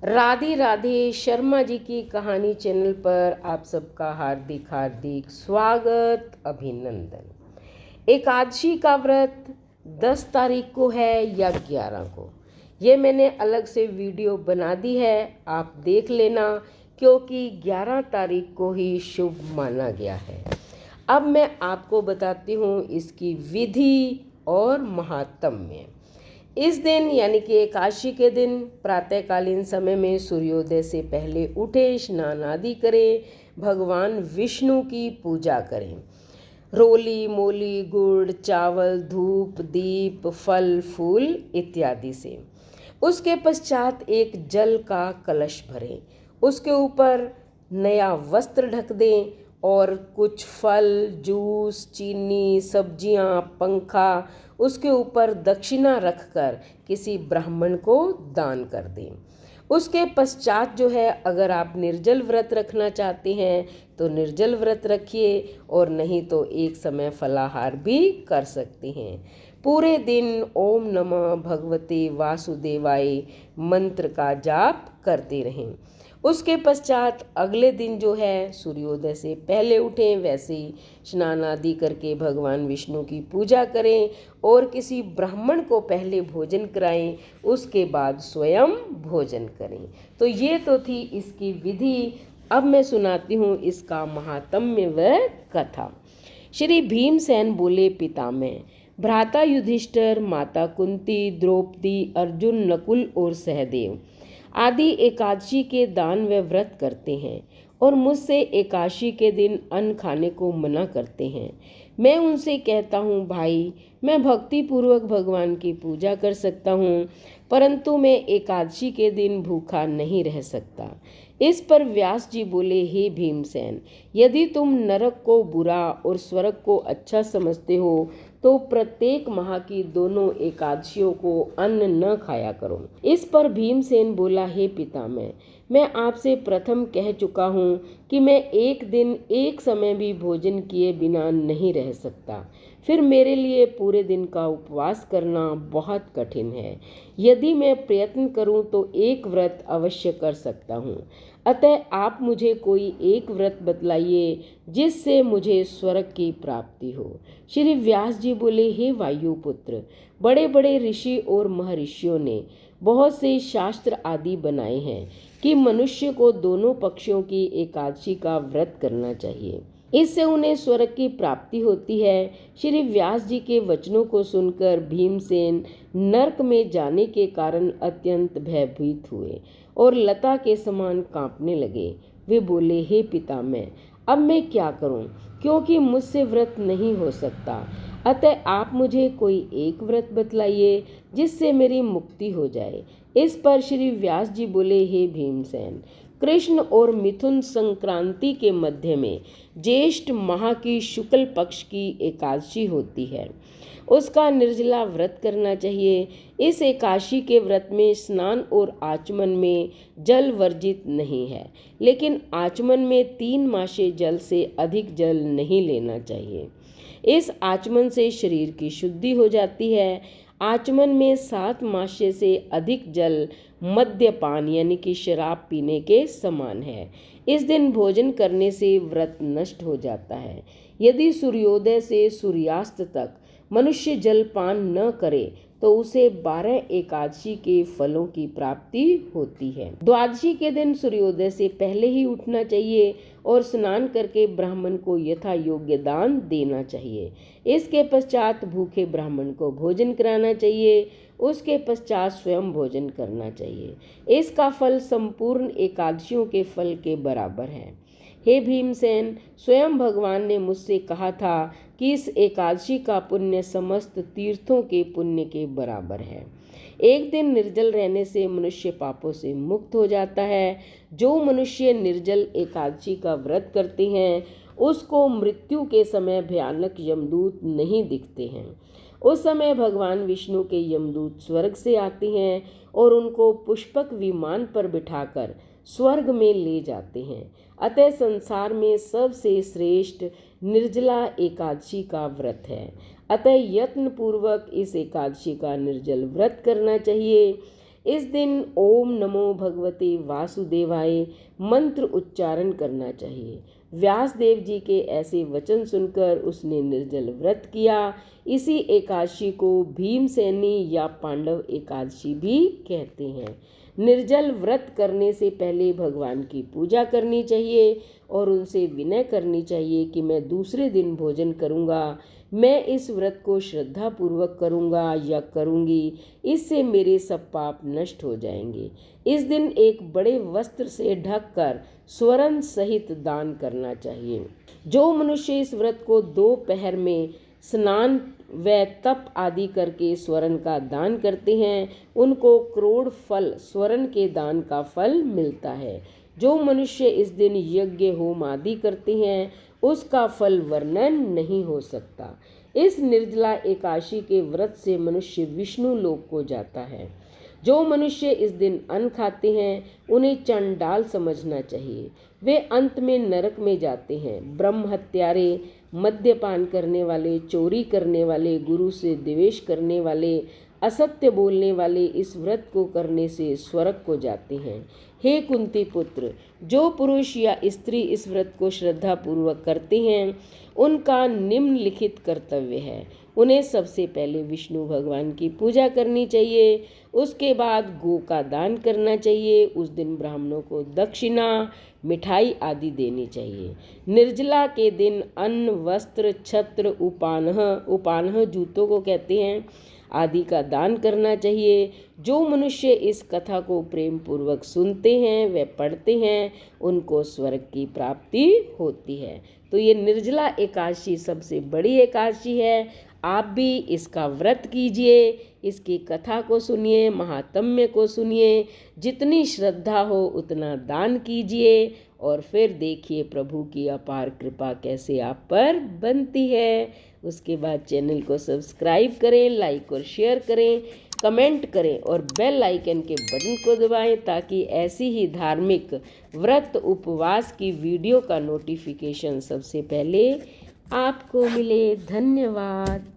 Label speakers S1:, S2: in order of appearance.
S1: राधे राधे। शर्मा जी की कहानी चैनल पर आप सबका हार्दिक हार्दिक स्वागत, अभिनंदन। एकादशी का व्रत 10 तारीख को है या 11 को, ये मैंने अलग से वीडियो बना दी है, आप देख लेना, क्योंकि 11 तारीख को ही शुभ माना गया है। अब मैं आपको बताती हूँ इसकी विधि और महात्म्य। इस दिन यानी कि एकादशी के दिन प्रातःकालीन समय में सूर्योदय से पहले उठे, स्नान आदि करें, भगवान विष्णु की पूजा करें। रोली मोली गुड़ चावल धूप दीप फल फूल इत्यादि से। उसके पश्चात एक जल का कलश भरें, उसके ऊपर नया वस्त्र ढक दें और कुछ फल जूस चीनी सब्जियां पंखा उसके ऊपर दक्षिणा रखकर किसी ब्राह्मण को दान कर दें। उसके पश्चात जो है, अगर आप निर्जल व्रत रखना चाहते हैं तो निर्जल व्रत रखिए, और नहीं तो एक समय फलाहार भी कर सकते हैं। पूरे दिन ओम नमः भगवते वासुदेवाय मंत्र का जाप करते रहें। उसके पश्चात अगले दिन जो है, सूर्योदय से पहले उठें, वैसे ही स्नान आदि करके भगवान विष्णु की पूजा करें और किसी ब्राह्मण को पहले भोजन कराएं, उसके बाद स्वयं भोजन करें। तो ये तो थी इसकी विधि। अब मैं सुनाती हूँ इसका महात्म्य व कथा। श्री भीमसेन बोले पितामह, भ्राता युधिष्ठिर, माता कुंती, द्रौपदी, अर्जुन, नकुल और सहदेव आदि एकादशी के दान व व्रत करते हैं और मुझसे एकादशी के दिन अन्न खाने को मना करते हैं। मैं उनसे कहता हूँ, भाई मैं भक्ति पूर्वक भगवान की पूजा कर सकता हूँ, परंतु मैं एकादशी के दिन भूखा नहीं रह सकता। इस पर व्यास जी बोले, हे भीमसेन, यदि तुम नरक को बुरा और स्वर्ग को अच्छा समझते हो तो प्रत्येक माह की दोनों एकादशियों को अन्न न खाया करो। इस पर भीमसेन बोला, हे पितामह, मैं आपसे प्रथम कह चुका हूँ कि मैं एक दिन एक समय भी भोजन किए बिना नहीं रह सकता, फिर मेरे लिए पूरे दिन का उपवास करना बहुत कठिन है। यदि मैं प्रयत्न करूं तो एक व्रत अवश्य कर सकता हूं। अतः आप मुझे कोई एक व्रत बतलाइए जिससे मुझे स्वर्ग की प्राप्ति हो। श्री व्यास जी बोले, हे वायुपुत्र, बड़े बड़े ऋषि और महर्षियों ने बहुत से शास्त्र आदि बनाए हैं कि मनुष्य को दोनों पक्षों की एकादशी का व्रत करना चाहिए, इससे उन्हें स्वर्ग की प्राप्ति होती है। श्री व्यास जी के वचनों को सुनकर भीमसेन नरक में जाने के कारण अत्यंत भयभीत हुए और लता के समान कांपने लगे। वे बोले, हे पितामह, अब मैं क्या करूं, क्योंकि मुझसे व्रत नहीं हो सकता। अतः आप मुझे कोई एक व्रत बतलाइए जिससे मेरी मुक्ति हो जाए। इस पर श्री व्यास जी बोले, हे भीमसेन, कृष्ण और मिथुन संक्रांति के मध्य में ज्येष्ठ माह की शुक्ल पक्ष की एकादशी होती है, उसका निर्जला व्रत करना चाहिए। इस एकादशी के व्रत में स्नान और आचमन में जल वर्जित नहीं है, लेकिन आचमन में 3 मासे जल से अधिक जल नहीं लेना चाहिए। इस आचमन से शरीर की शुद्धि हो जाती है। आचमन में 7 मासे से अधिक जल मद्यपान यानी कि शराब पीने के समान है। इस दिन भोजन करने से व्रत नष्ट हो जाता है। यदि सूर्योदय से सूर्यास्त तक मनुष्य जलपान न करे तो उसे 12 एकादशी के फलों की प्राप्ति होती है। द्वादशी के दिन सूर्योदय से पहले ही उठना चाहिए और स्नान करके ब्राह्मण को यथा योग्य दान देना चाहिए। इसके पश्चात भूखे ब्राह्मण को भोजन कराना चाहिए, उसके पश्चात स्वयं भोजन करना चाहिए। इसका फल संपूर्ण एकादशियों के फल के बराबर है। हे भीमसेन, स्वयं भगवान ने मुझसे कहा था कि इस एकादशी का पुण्य समस्त तीर्थों के पुण्य के बराबर है। एक दिन निर्जल रहने से मनुष्य पापों से मुक्त हो जाता है। जो मनुष्य निर्जल एकादशी का व्रत करते हैं उसको मृत्यु के समय भयानक यमदूत नहीं दिखते हैं। उस समय भगवान विष्णु के यमदूत स्वर्ग से आते हैं और उनको पुष्पक विमान पर बिठाकर स्वर्ग में ले जाते हैं। अतः संसार में सबसे श्रेष्ठ निर्जला एकादशी का व्रत है। अतः यत्न पूर्वक इस एकादशी का निर्जल व्रत करना चाहिए। इस दिन ओम नमो भगवते वासुदेवाय मंत्र उच्चारण करना चाहिए। व्यासदेव जी के ऐसे वचन सुनकर उसने निर्जल व्रत किया। इसी एकादशी को भीमसेनी या पांडव एकादशी भी कहते हैं। निर्जल व्रत करने से पहले भगवान की पूजा करनी चाहिए और उनसे विनय करनी चाहिए कि मैं दूसरे दिन भोजन करूँगा, मैं इस व्रत को श्रद्धा पूर्वक करूँगा या करूँगी, इससे मेरे सब पाप नष्ट हो जाएंगे। इस दिन एक बड़े वस्त्र से ढककर स्वर्ण सहित दान करना चाहिए। जो मनुष्य इस व्रत को दोपहर में स्नान व तप आदि करके स्वर्ण का दान करते हैं, उनको करोड़ फल स्वर्ण के दान का फल मिलता है। जो मनुष्य इस दिन यज्ञ होम आदि करते हैं, उसका फल वर्णन नहीं हो सकता। इस निर्जला एकादशी के व्रत से मनुष्य विष्णु लोक को जाता है। जो मनुष्य इस दिन अन्न खाते हैं, उन्हें चंडाल समझना चाहिए। वे अंत में नरक में जाते हैं। ब्रह्म हत्यारे, मद्यपान करने वाले, चोरी करने वाले, गुरु से द्वेष करने वाले, असत्य बोलने वाले इस व्रत को करने से स्वर्ग को जाते हैं। हे कुंती पुत्र, जो पुरुष या स्त्री इस व्रत को श्रद्धा पूर्वक करते हैं, उनका निम्नलिखित कर्तव्य है। उन्हें सबसे पहले विष्णु भगवान की पूजा करनी चाहिए, उसके बाद गो का दान करना चाहिए। उस दिन ब्राह्मणों को दक्षिणा, मिठाई आदि देनी चाहिए। निर्जला के दिन अन्न, वस्त्र, छत्र, उपानह जूतों को कहते हैं, आदि का दान करना चाहिए। जो मनुष्य इस कथा को प्रेम पूर्वक सुनते हैं व पढ़ते हैं, उनको स्वर्ग की प्राप्ति होती है। तो ये निर्जला एकादशी सबसे बड़ी एकादशी है। आप भी इसका व्रत कीजिए, इसकी कथा को सुनिए, महात्म्य को सुनिए, जितनी श्रद्धा हो उतना दान कीजिए और फिर देखिए प्रभु की अपार कृपा कैसे आप पर बनती है। उसके बाद चैनल को सब्सक्राइब करें, लाइक और शेयर करें, कमेंट करें और बेल आइकन के बटन को दबाएं ताकि ऐसी ही धार्मिक व्रत उपवास की वीडियो का नोटिफिकेशन सबसे पहले आपको मिले। धन्यवाद।